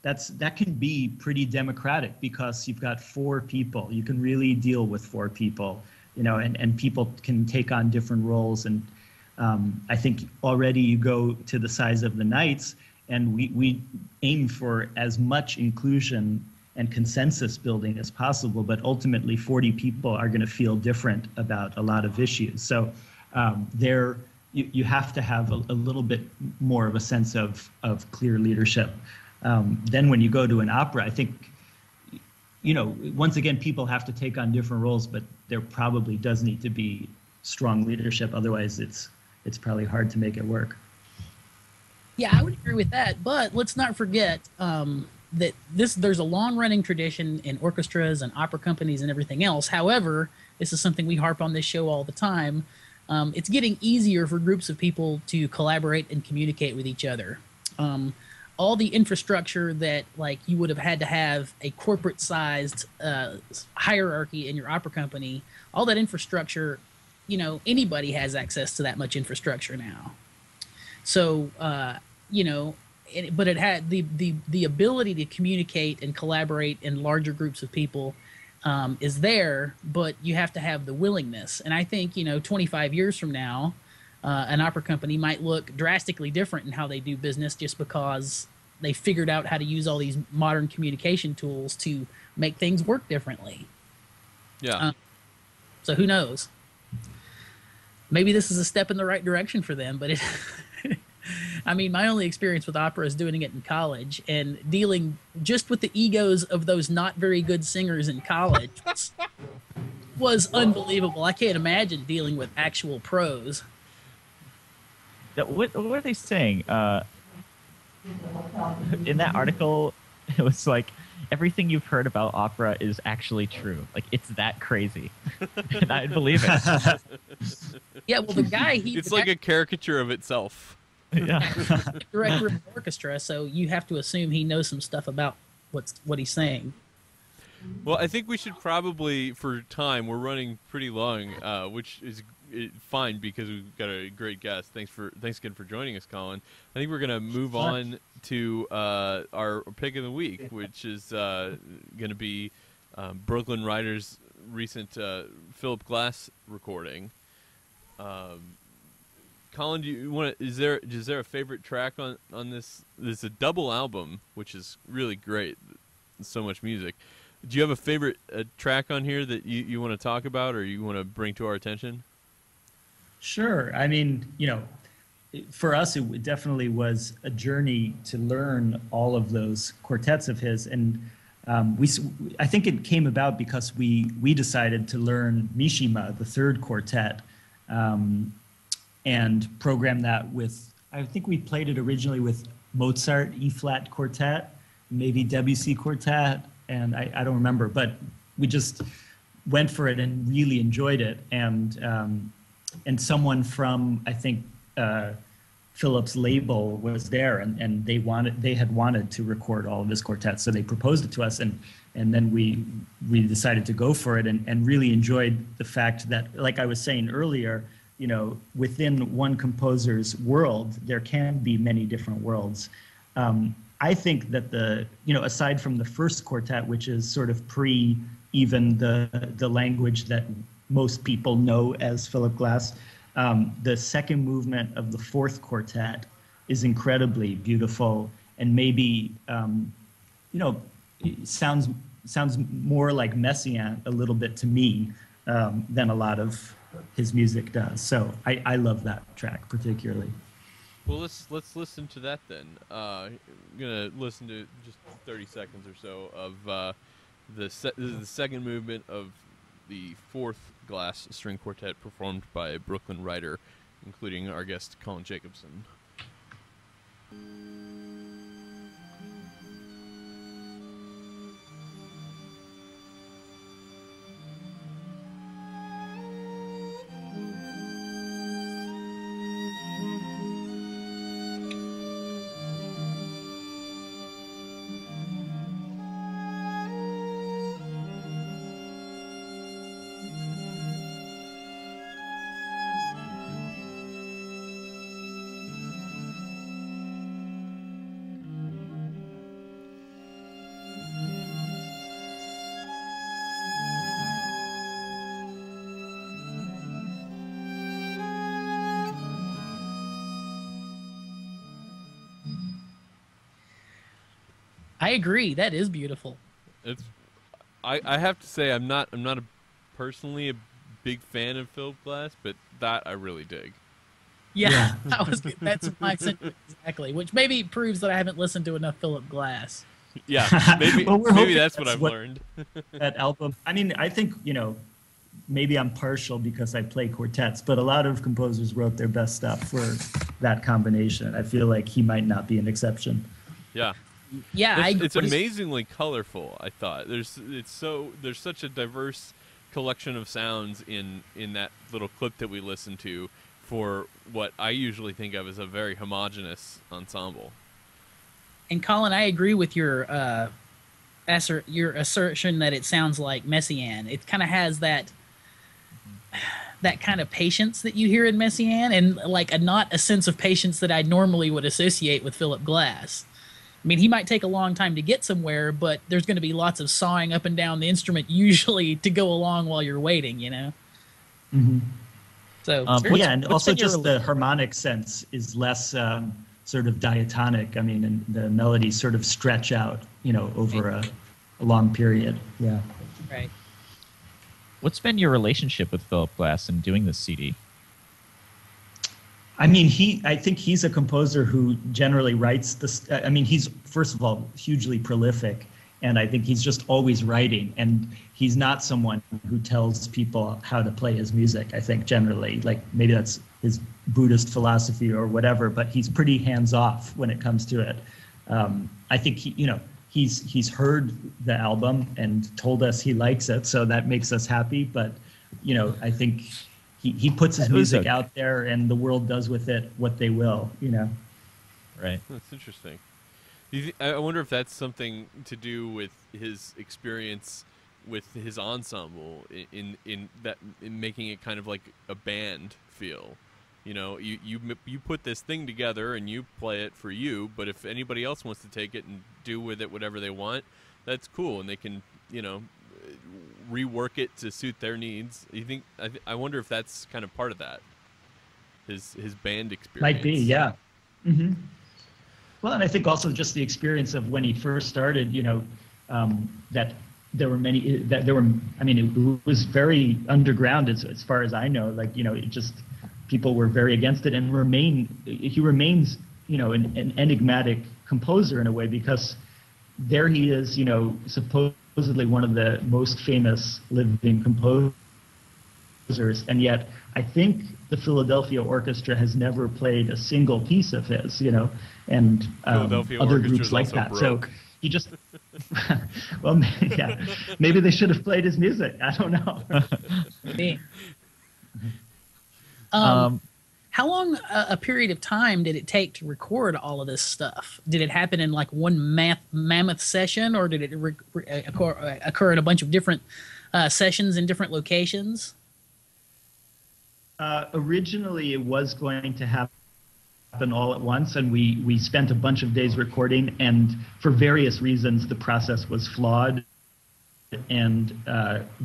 Speaker 5: that can be pretty democratic because you've got 4 people. You can really deal with 4 people, you know, and people can take on different roles. And I think already you go to the size of the Knights, and we aim for as much inclusion and consensus building as possible, but ultimately 40 people are going to feel different about a lot of issues. So you have to have a little bit more of a sense of clear leadership. Then when you go to an opera, I think, you know, once again, people have to take on different roles, but there probably does need to be strong leadership. Otherwise, it's probably hard to make it work.
Speaker 3: Yeah, I would agree with that. But let's not forget that there's a long-running tradition in orchestras and opera companies and everything else. However, this is something we harp on this show all the time. It's getting easier for groups of people to collaborate and communicate with each other. All the infrastructure that, like, you would have had to have a corporate-sized hierarchy in your opera company, all that infrastructure, you know, anybody has access to that much infrastructure now. So, you know, but it had the ability to communicate and collaborate in larger groups of people is there, but you have to have the willingness. And I think 25 years from now, an opera company might look drastically different in how they do business just because they figured out how to use all these modern communication tools to make things work differently.
Speaker 2: Yeah.
Speaker 3: So who knows? Maybe this is a step in the right direction for them, but it. I mean, my only experience with opera is doing it in college and dealing just with the egos of those not very good singers in college was unbelievable. I can't imagine dealing with actual pros.
Speaker 1: What are they saying? In that article, it was like everything you've heard about opera is actually true. Like, it's that crazy. And I believe it.
Speaker 3: Yeah, well, the guy...
Speaker 2: It's like a caricature of itself.
Speaker 1: Yeah.
Speaker 3: Director of the orchestra, so you have to assume he knows some stuff about what he's saying.
Speaker 2: Well, I think we should probably, for time, we're running pretty long, which is fine because we've got a great guest. Thanks again for joining us, Colin. I think we're going to move on to our pick of the week, which is going to be Brooklyn Rider's recent Philip Glass recording. Colin, do you want? Is there a favorite track on this? This is a double album, which is really great. So much music. Do you have a favorite track on here that you want to talk about or you want to bring to our attention?
Speaker 5: Sure. I mean, for us, it definitely was a journey to learn all of those quartets of his, and I think it came about because we decided to learn Mishima, the third quartet. And program that with, I think we played it originally with Mozart E-flat quartet, maybe Debussy quartet, and I don't remember, but we just went for it and really enjoyed it. And someone from, I think, Philip's label was there, and they had wanted to record all of his quartets, so they proposed it to us, and then we decided to go for it, and really enjoyed the fact that, like I was saying earlier, within one composer's world, there can be many different worlds. I think that aside from the first quartet, which is sort of even the language that most people know as Philip Glass, the second movement of the fourth quartet is incredibly beautiful, and maybe, it sounds more like Messiaen a little bit to me than a lot of his music does. So I love that track particularly.
Speaker 2: Well, let's listen to that then. I'm gonna listen to just 30 seconds or so of this is the second movement of the fourth Glass string quartet performed by Brooklyn Rider, including our guest Colin Jacobsen.
Speaker 3: I agree. That is beautiful.
Speaker 2: I have to say I'm not personally a big fan of Philip Glass, but that I really dig.
Speaker 3: Yeah. That's my sentiment exactly, which maybe proves that I haven't listened to enough Philip Glass.
Speaker 2: Yeah, maybe
Speaker 5: well,
Speaker 2: maybe that's what I've learned.
Speaker 5: That album. I mean, I think maybe I'm partial because I play quartets, but a lot of composers wrote their best stuff for that combination. I feel like he might not be an exception.
Speaker 2: Yeah.
Speaker 3: Yeah,
Speaker 2: it's amazingly colorful. I thought there's such a diverse collection of sounds in that little clip that we listened to for what I usually think of as a very homogeneous ensemble.
Speaker 3: And Colin, I agree with your assertion that it sounds like Messiaen. It kind of has that that kind of patience that you hear in Messiaen, and like not a sense of patience that I normally would associate with Philip Glass. I mean, he might take a long time to get somewhere, but there's going to be lots of sawing up and down the instrument usually to go along while you're waiting, you know?
Speaker 5: Mm-hmm.
Speaker 3: So,
Speaker 5: yeah, and also just the harmonic sense is less sort of diatonic. I mean, and the melodies sort of stretch out, you know, over a long period. Yeah.
Speaker 3: Right.
Speaker 1: What's been your relationship with Philip Glass in doing this CD?
Speaker 5: I mean, I think he's a composer who generally writes this. I mean, he's, first of all, hugely prolific, and I think he's just always writing. And he's not someone who tells people how to play his music, I think, generally. Like, maybe that's his Buddhist philosophy or whatever, but he's pretty hands-off when it comes to it. I think, he's heard the album and told us he likes it, so that makes us happy. But, you know, I think he puts his music out there, and the world does with it what they will, you know.
Speaker 1: Right.
Speaker 2: That's interesting. I wonder if that's something to do with his experience with his ensemble in making it kind of like a band feel. You know, you put this thing together and you play it for you, but if anybody else wants to take it and do with it whatever they want, that's cool, and they can, you know, rework it to suit their needs. You think? I wonder if that's kind of part of that. His band experience
Speaker 5: might be, yeah. Mm-hmm. Well, and I think also just the experience of when he first started, you know, that there were many, I mean, it was very underground as far as I know. Like, you know, it just, people were very against it, and he remains, you know, an enigmatic composer in a way, because there he is, you know, supposedly one of the most famous living composers, and yet I think the Philadelphia Orchestra has never played a single piece of his, you know, and other groups like that.
Speaker 2: Broke.
Speaker 5: So he just, well, yeah, maybe they should have played his music. I don't know.
Speaker 3: Maybe. How long a period of time did it take to record all of this stuff? Did it happen in like one mammoth session, or did it occur in a bunch of different sessions in different locations?
Speaker 5: Originally, it was going to happen all at once, and we spent a bunch of days recording, and for various reasons, the process was flawed, and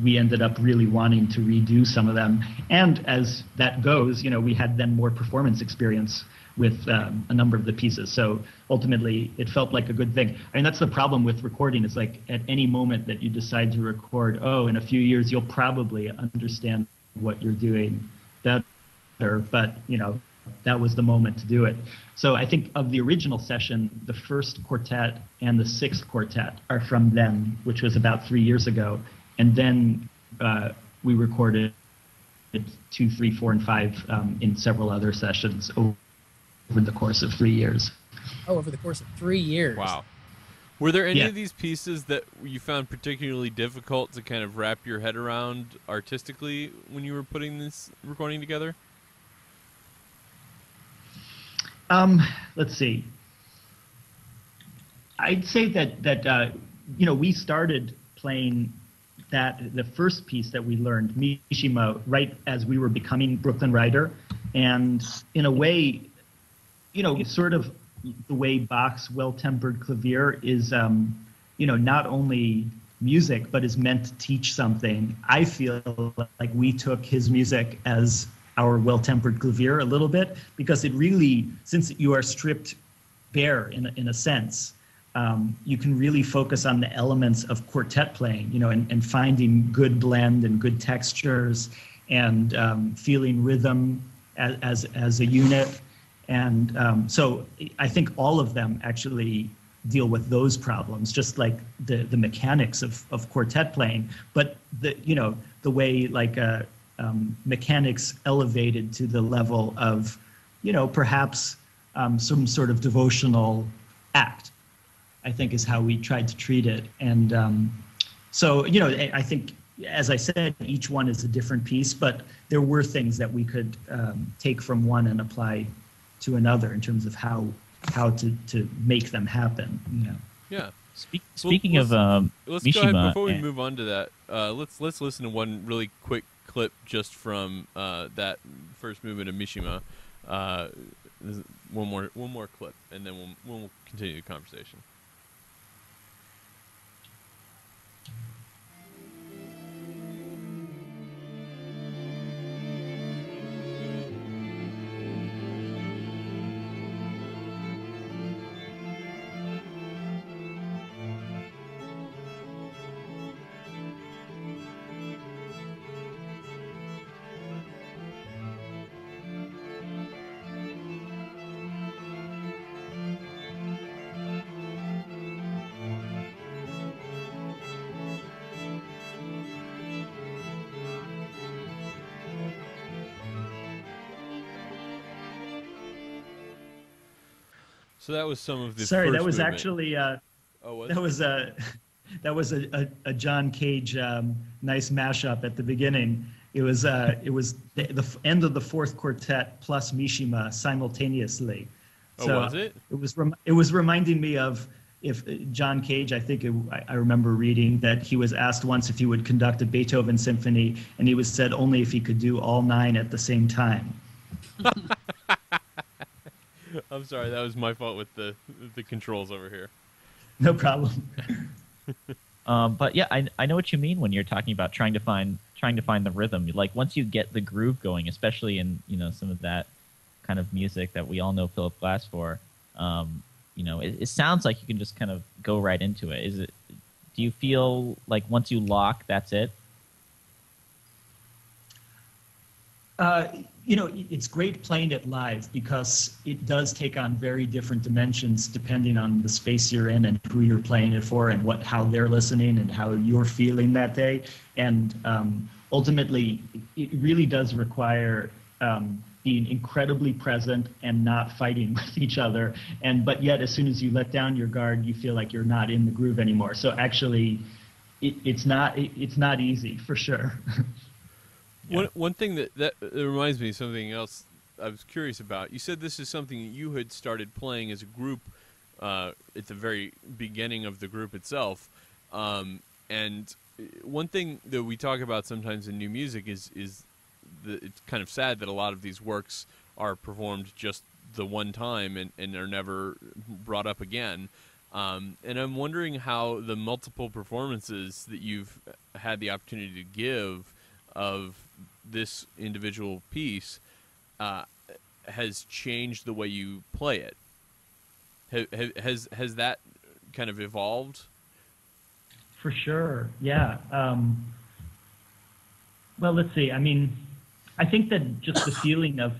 Speaker 5: we ended up really wanting to redo some of them. And as that goes, you know, we had then more performance experience with a number of the pieces. So ultimately, it felt like a good thing. I mean, that's the problem with recording. It's like at any moment that you decide to record, in a few years, you'll probably understand what you're doing better, but, you know, that was the moment to do it. So I think of the original session, the first quartet and the sixth quartet are from then, which was about 3 years ago. And then we recorded 2, 3, 4, and 5 in several other sessions over the course of 3 years.
Speaker 3: Oh, over the course of 3 years.
Speaker 2: Wow. Were there any of these pieces that you found particularly difficult to kind of wrap your head around artistically when you were putting this recording together?
Speaker 5: Let's see. I'd say that you know, we started playing the first piece that we learned, Mishima, right as we were becoming Brooklyn Rider, and in a way, you know, sort of the way Bach's well-tempered clavier is, you know, not only music but is meant to teach something. I feel like we took his music as our well-tempered clavier a little bit, because it really, since you are stripped bare in a sense, you can really focus on the elements of quartet playing, you know, and finding good blend and good textures, and feeling rhythm as a unit. And so I think all of them actually deal with those problems, just like the mechanics of quartet playing, but the way like mechanics elevated to the level of, you know, perhaps some sort of devotional act, I think is how we tried to treat it. And so, you know, I think, as I said, each one is a different piece, but there were things that we could take from one and apply to another in terms of how to make them happen. You know?
Speaker 2: Yeah.
Speaker 1: Speaking of
Speaker 2: let's
Speaker 1: Mishima,
Speaker 2: go ahead before we move on to that. Let's listen to one really quick clip just from that first movement of Mishima. One more clip, and then we'll continue the conversation. So that was some of the.
Speaker 5: Sorry,
Speaker 2: first
Speaker 5: that was
Speaker 2: movement.
Speaker 5: actually.
Speaker 2: Was
Speaker 5: that
Speaker 2: it?
Speaker 5: was a. That was a John Cage nice mashup at the beginning. It was the end of the fourth quartet plus Mishima simultaneously.
Speaker 2: So was it?
Speaker 5: It was reminding me of if John Cage. I think I remember reading that he was asked once if he would conduct a Beethoven symphony, and he was said only if he could do all 9 at the same time.
Speaker 2: I'm sorry, that was my fault with the controls over here.
Speaker 5: No problem.
Speaker 1: But yeah, I know what you mean when you're talking about trying to find the rhythm. Like once you get the groove going, especially in some of that kind of music that we all know Philip Glass for, it sounds like you can just kind of go right into it. Do you feel like once you lock, that's it?
Speaker 5: It's great playing it live because it does take on very different dimensions depending on the space you're in and who you're playing it for and how they're listening and how you're feeling that day. And ultimately, it really does require being incredibly present and not fighting with each other. But yet, as soon as you let down your guard, you feel like you're not in the groove anymore. So actually, it's not easy for sure.
Speaker 2: Yeah. One thing that reminds me of something else I was curious about. You said this is something that you had started playing as a group at the very beginning of the group itself. And one thing that we talk about sometimes in new music is it's kind of sad that a lot of these works are performed just the one time and are never brought up again. And I'm wondering how the multiple performances that you've had the opportunity to give of this individual piece has changed the way you play it. Has that kind of evolved?
Speaker 5: For sure, yeah. Well, let's see. I mean, I think that just the feeling of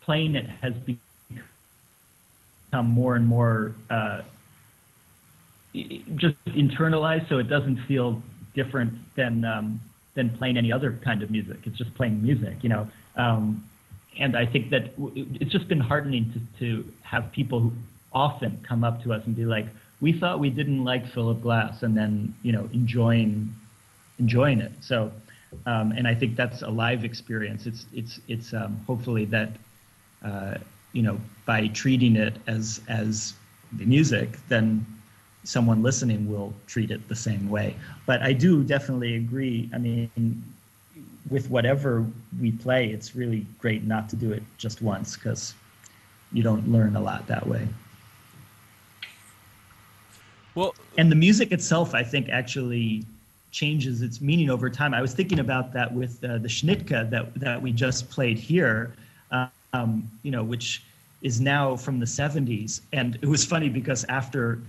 Speaker 5: playing it has become more and more just internalized, so it doesn't feel different than playing any other kind of music. It's just playing music, and I think that it's just been heartening to have people who often come up to us and be like, we thought we didn't like Philip Glass, and then enjoying it. So and I think that's a live experience. It's hopefully that by treating it as the music, then someone listening will treat it the same way. But I do definitely agree. I mean, with whatever we play, it's really great not to do it just once because you don't learn a lot that way.
Speaker 2: Well,
Speaker 5: and the music itself, I think, actually changes its meaning over time. I was thinking about that with the Schnittke that we just played here, which is now from the 70s. And it was funny because after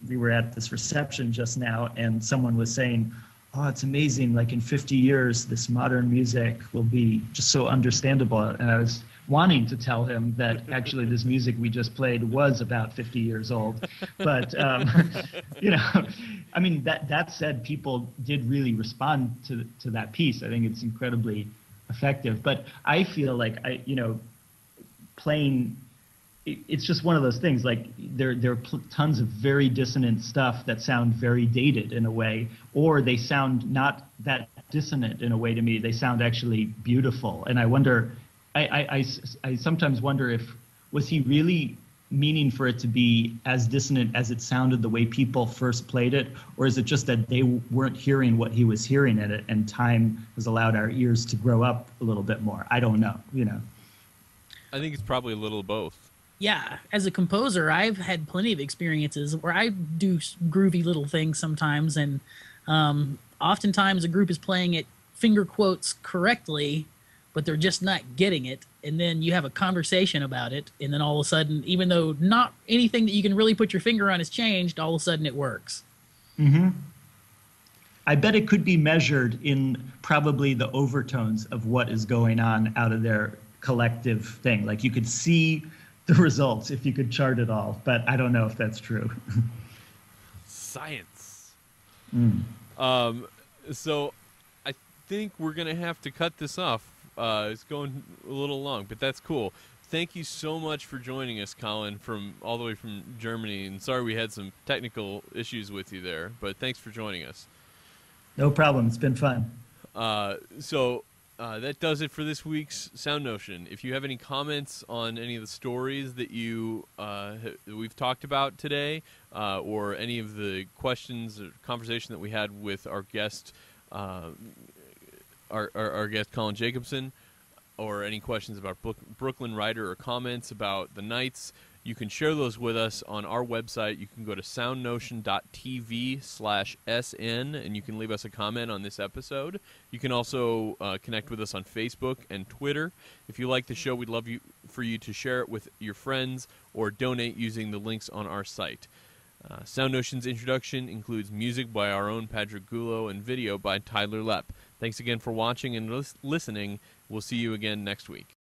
Speaker 5: we were at this reception just now and someone was saying, oh, it's amazing, like in 50 years, this modern music will be just so understandable. And I was wanting to tell him that actually this music we just played was about 50 years old. But, I mean, that said, people did really respond to that piece. I think it's incredibly effective. But I feel like playing, it's just one of those things. Like there are tons of very dissonant stuff that sound very dated in a way, or they sound not that dissonant in a way to me. They sound actually beautiful. And I wonder, I sometimes wonder was he really meaning for it to be as dissonant as it sounded the way people first played it? Or is it just that they weren't hearing what he was hearing in it, and time has allowed our ears to grow up a little bit more? I don't know, you know.
Speaker 2: I think it's probably a little of both.
Speaker 3: Yeah, as a composer, I've had plenty of experiences where I do groovy little things sometimes, and oftentimes a group is playing it finger quotes correctly, but they're just not getting it, and then you have a conversation about it, and then all of a sudden, even though not anything that you can really put your finger on has changed, all of a sudden it works.
Speaker 5: Mm-hmm. I bet it could be measured in probably the overtones of what is going on out of their collective thing. Like you could see the results if you could chart it all, but I don't know if that's true.
Speaker 2: Science.
Speaker 5: Mm.
Speaker 2: So I think we're going to have to cut this off. It's going a little long, but that's cool. Thank you so much for joining us, Colin, from all the way from Germany. And sorry we had some technical issues with you there, but thanks for joining us.
Speaker 5: No problem. It's been fun.
Speaker 2: That does it for this week's SoundNotion. If you have any comments on any of the stories that we've talked about today, or any of the questions or conversation that we had with our guest, our guest Colin Jacobsen, or any questions about Brooklyn Rider or comments about the Knights, you can share those with us on our website. You can go to soundnotion.tv/SN, and you can leave us a comment on this episode. You can also connect with us on Facebook and Twitter. If you like the show, we'd love for you to share it with your friends or donate using the links on our site. SoundNotion's introduction includes music by our own Patrick Gulo and video by Tyler Lepp. Thanks again for watching and listening. We'll see you again next week.